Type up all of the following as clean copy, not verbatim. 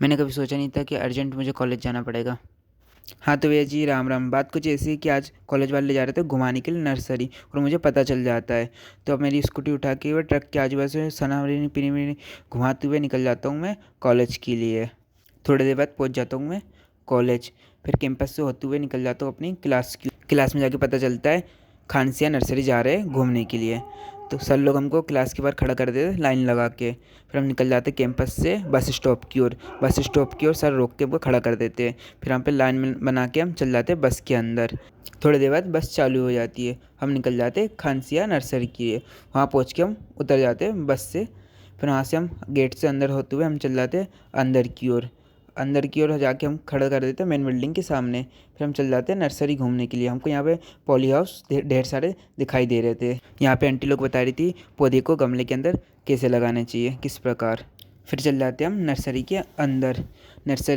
मैंने कभी सोचा नहीं था कि अर्जेंट मुझे कॉलेज जाना पड़ेगा। हाँ तो भैया जी, राम राम। बात कुछ ऐसी है कि आज कॉलेज वाले ले जा रहे थे घुमाने के लिए नर्सरी, और मुझे पता चल जाता है। तो अब मेरी स्कूटी उठा के वो ट्रक के आजू बाजू से सनावरी पिनी पिनी घुमाते हुए निकल जाता हूँ मैं कॉलेज के लिए। थोड़ी देर बाद पहुँच जाता हूँ मैं कॉलेज। फिर कैंपस से होते हुए निकल जाता हूँ अपनी क्लास में जाके पता चलता है खानसिया नर्सरी जा रहे हैं घूमने के लिए। तो सर लोग हमको क्लास के बाहर खड़ा कर देते लाइन लगा के। फिर हम निकल जाते कैंपस से बस स्टॉप की ओर। सर रोक के हमको खड़ा कर देते हैं। फिर हम पे लाइन में बना के हम चल जाते हैं बस के अंदर। थोड़ी देर बाद बस चालू हो जाती है, हम निकल जाते हैं खानसिया नर्सरी की है। वहाँ पहुँच के हम उतर जाते हैं बस से। फिर वहाँ से हम गेट से अंदर होते हुए हम चल जाते हैं अंदर की ओर जाके हम खड़ा कर देते हैं मेन बिल्डिंग के सामने। फिर हम चल जाते हैं नर्सरी घूमने के लिए। हमको यहाँ पे पॉली हाउस ढेर सारे दिखाई दे रहे थे। यहाँ पे आंटी लोग बता रही थी पौधे को गमले के अंदर कैसे लगाने चाहिए, किस प्रकार। फिर चल जाते हैं हम नर्सरी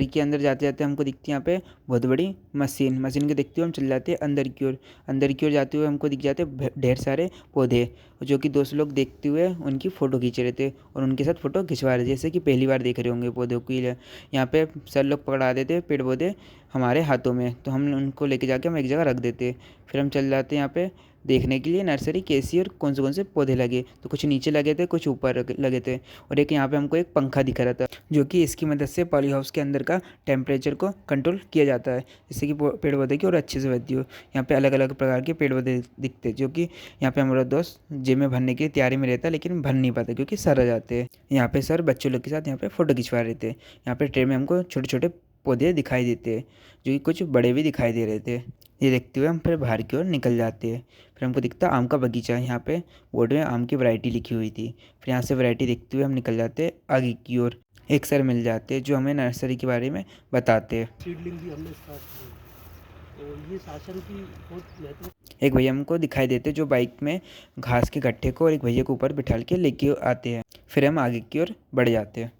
के अंदर जाते जाते हमको दिखती है यहाँ पे बहुत बड़ी मशीन को देखते हुए हम चल जाते हैं अंदर की ओर जाते हुए हमको दिख जाते हैं ढेर सारे पौधे, जो कि दोस्त लोग देखते हुए उनकी फ़ोटो खींच रहे थे और उनके साथ फ़ोटो खिंचवा रहे थे, जैसे कि पहली बार देख रहे होंगे पौधों की। यहाँ पे सर लोग पकड़ा देते पेड़ पौधे हमारे हाथों में, तो हम उनको लेके जाके हम एक जगह रख देते। फिर हम चल जाते यहाँ पे देखने के लिए नर्सरी कैसी और कौन से पौधे लगे। तो कुछ नीचे लगे थे, कुछ ऊपर लगे थे। और एक यहाँ पे हमको एक पंखा दिख रहा था, जो कि इसकी मदद से पॉली हाउस के अंदर का टेम्परेचर को कंट्रोल किया जाता है, जिससे कि पेड़ पौधे की और अच्छे से वृद्धि हो। यहाँ पे अलग अलग प्रकार के पेड़ पौधे दिखते, जो कि यहाँ पे हमारा दोस्त जेब में भरने की तैयारी में रहता है, लेकिन भर नहीं पाता क्योंकि सर आ जाते हैं। यहाँ पे सर बच्चों लोग के साथ यहाँ पे फ़ोटो खिंचवा रहे थे। यहाँ पे ट्रे में हमको छोटे छोटे पौधे दिखाई देते हैं, जो कि कुछ बड़े भी दिखाई दे रहे थे। ये देखते हुए हम फिर बाहर की ओर निकल जाते हैं। फिर हमको दिखता आम का बगीचा है। यहाँ पे बोर्ड में आम की वैरायटी लिखी हुई थी। फिर यहाँ से वैरायटी देखते हुए हम निकल जाते हैं आगे की ओर। एक सर मिल जाते हैं जो हमें नर्सरी के बारे में बताते हैं। सीडलिंग भी हमने स्टार्ट की, और ये शासन की बहुत महत्व। एक भैया हमको दिखाई देते जो बाइक में घास के गट्ठे को और एक भैया को ऊपर बिठा के लेके आते हैं। फिर हम आगे की ओर बढ़ जाते हैं।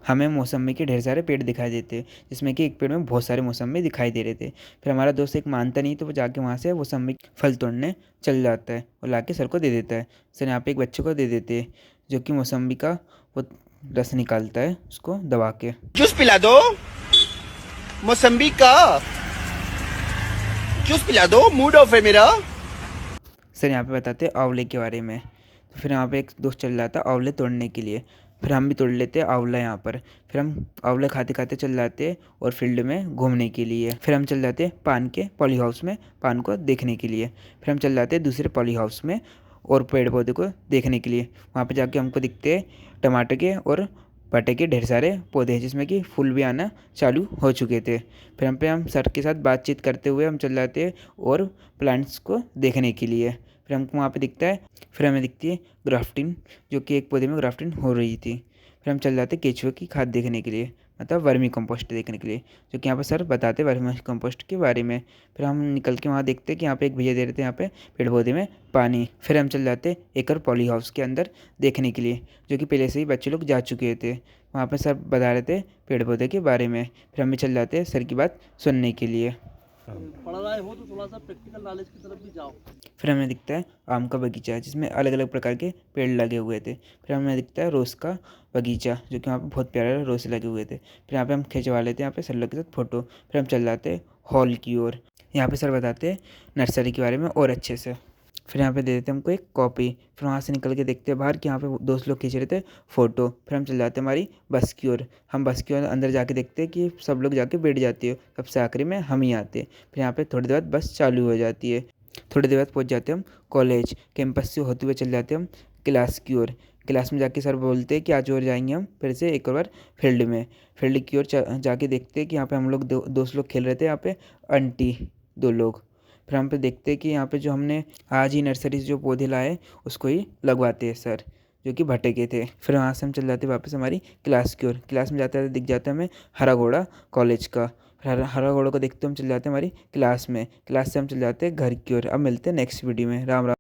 हमें मौसम्मी के ढेर सारे पेड़ दिखाई देते, जिसमें कि एक पेड़ में बहुत सारे मौसम्मी दिखाई दे रहे थे। फिर हमारा दोस्त एक मानता नहीं, तो वो जाके वहाँ से मौसम्मी फल तोड़ने चल जाता है और लाके सर को दे देता है। सर यहाँ पे एक बच्चे को दे देते हैं, जो कि मौसम्मी का वो रस निकालता है उसको दबा के। जूस पिला दो, मौसम्बी का जूस पिला दो, मूड ऑफ है मेरा। सर यहाँ पे बताते हैं आंवले के बारे में। तो फिर यहाँ पे एक दोस्त चल जाता है आंवले तोड़ने के लिए। फिर हम भी तोड़ लेते हैं आंवला यहाँ पर। फिर हम आंवले खाते खाते चल जाते हैं और फील्ड में घूमने के लिए। फिर हम चल जाते हैं पान के पॉली हाउस में पान को देखने के लिए। फिर हम चल जाते हैं दूसरे पॉली हाउस में और पेड़ पौधे को देखने के लिए। वहाँ पर जाके हमको दिखते हैं टमाटर के और भटे के ढेर सारे पौधे हैं, जिसमें कि फूल भी आना चालू हो चुके थे। फिर हम सर के साथ बातचीत करते हुए हम चल जाते हैं और प्लांट्स को देखने के लिए। फिर हमको वहाँ पे दिखता है, फिर हमें दिखती है ग्राफ्टिंग, जो कि एक पौधे में ग्राफ्टिंग हो रही थी। फिर हम चल जाते केचुए की खाद देखने के लिए, मतलब वर्मी कंपोस्ट देखने के लिए, जो कि यहाँ पर सर बताते वर्मी कंपोस्ट के बारे में। फिर हम निकल के वहाँ देखते कि यहाँ पे एक भैया दे रहे थे यहाँ पे पेड़ पौधे में पानी। फिर हम चल जाते एक और पॉली हाउस के अंदर देखने के लिए, जो कि पहले से ही बच्चे लोग जा चुके थे। वहाँ पे सर बता रहे थे पेड़ पौधे के बारे में। फिर हम भी चल जाते सर की बात सुनने के लिए। पढ़ रहे हो तो थोड़ा सा प्रैक्टिकल नॉलेज की तरफ भी जाओ। फिर हमें दिखता है आम का बगीचा है, जिसमें अलग अलग प्रकार के पेड़ लगे हुए थे। फिर हमें दिखता है रोज़ का बगीचा, जो कि वहाँ पे बहुत प्यारे रोज़ लगे हुए थे। फिर यहाँ पे हम खिंचवा लेते हैं यहाँ पे सर लोग के साथ फ़ोटो। फिर हम चल जाते हैं हॉल की ओर। यहाँ पे सर बताते हैं नर्सरी के बारे में और अच्छे से। फिर यहाँ पे दे देते हैं हमको एक कॉपी। फिर वहाँ से निकल के देखते हैं बाहर कि यहाँ पे दोस्त लोग खींच रहे थे फ़ोटो। फिर हम चल जाते हैं हमारी बस की ओर। हम बस की ओर अंदर जाके देखते हैं कि सब लोग जाके बैठ जाती है, सबसे आखिरी में हम ही आते हैं। फिर यहाँ पे थोड़ी देर बाद बस चालू हो जाती है। थोड़ी देर बाद पहुँच जाते हैं हम कॉलेज। कैंपस से होते हुए चल जाते हैं हम क्लास की ओर। क्लास में जाके सर बोलते हैं कि आज और जाएंगे हम फिर से एक और बार फील्ड की ओर जाके देखते हैं कि यहाँ पे हम लोग दोस्त लोग खेल रहे थे, यहाँ पे आंटी दो लोग। फिर हम पे देखते हैं कि यहाँ पे जो हमने आज ही नर्सरी से जो पौधे लाए उसको ही लगवाते हैं सर, जो कि भटके थे। फिर वहाँ से हम चल जाते वापस हमारी क्लास की ओर। क्लास में जाते दिख जाता है हमें हरा घोड़ा कॉलेज का। फिर हरा घोड़ा को देखते हम चल जाते हैं हमारी क्लास में। क्लास से हम चल जाते हैं घर की ओर। अब मिलते हैं नेक्स्ट वीडियो में। राम राम।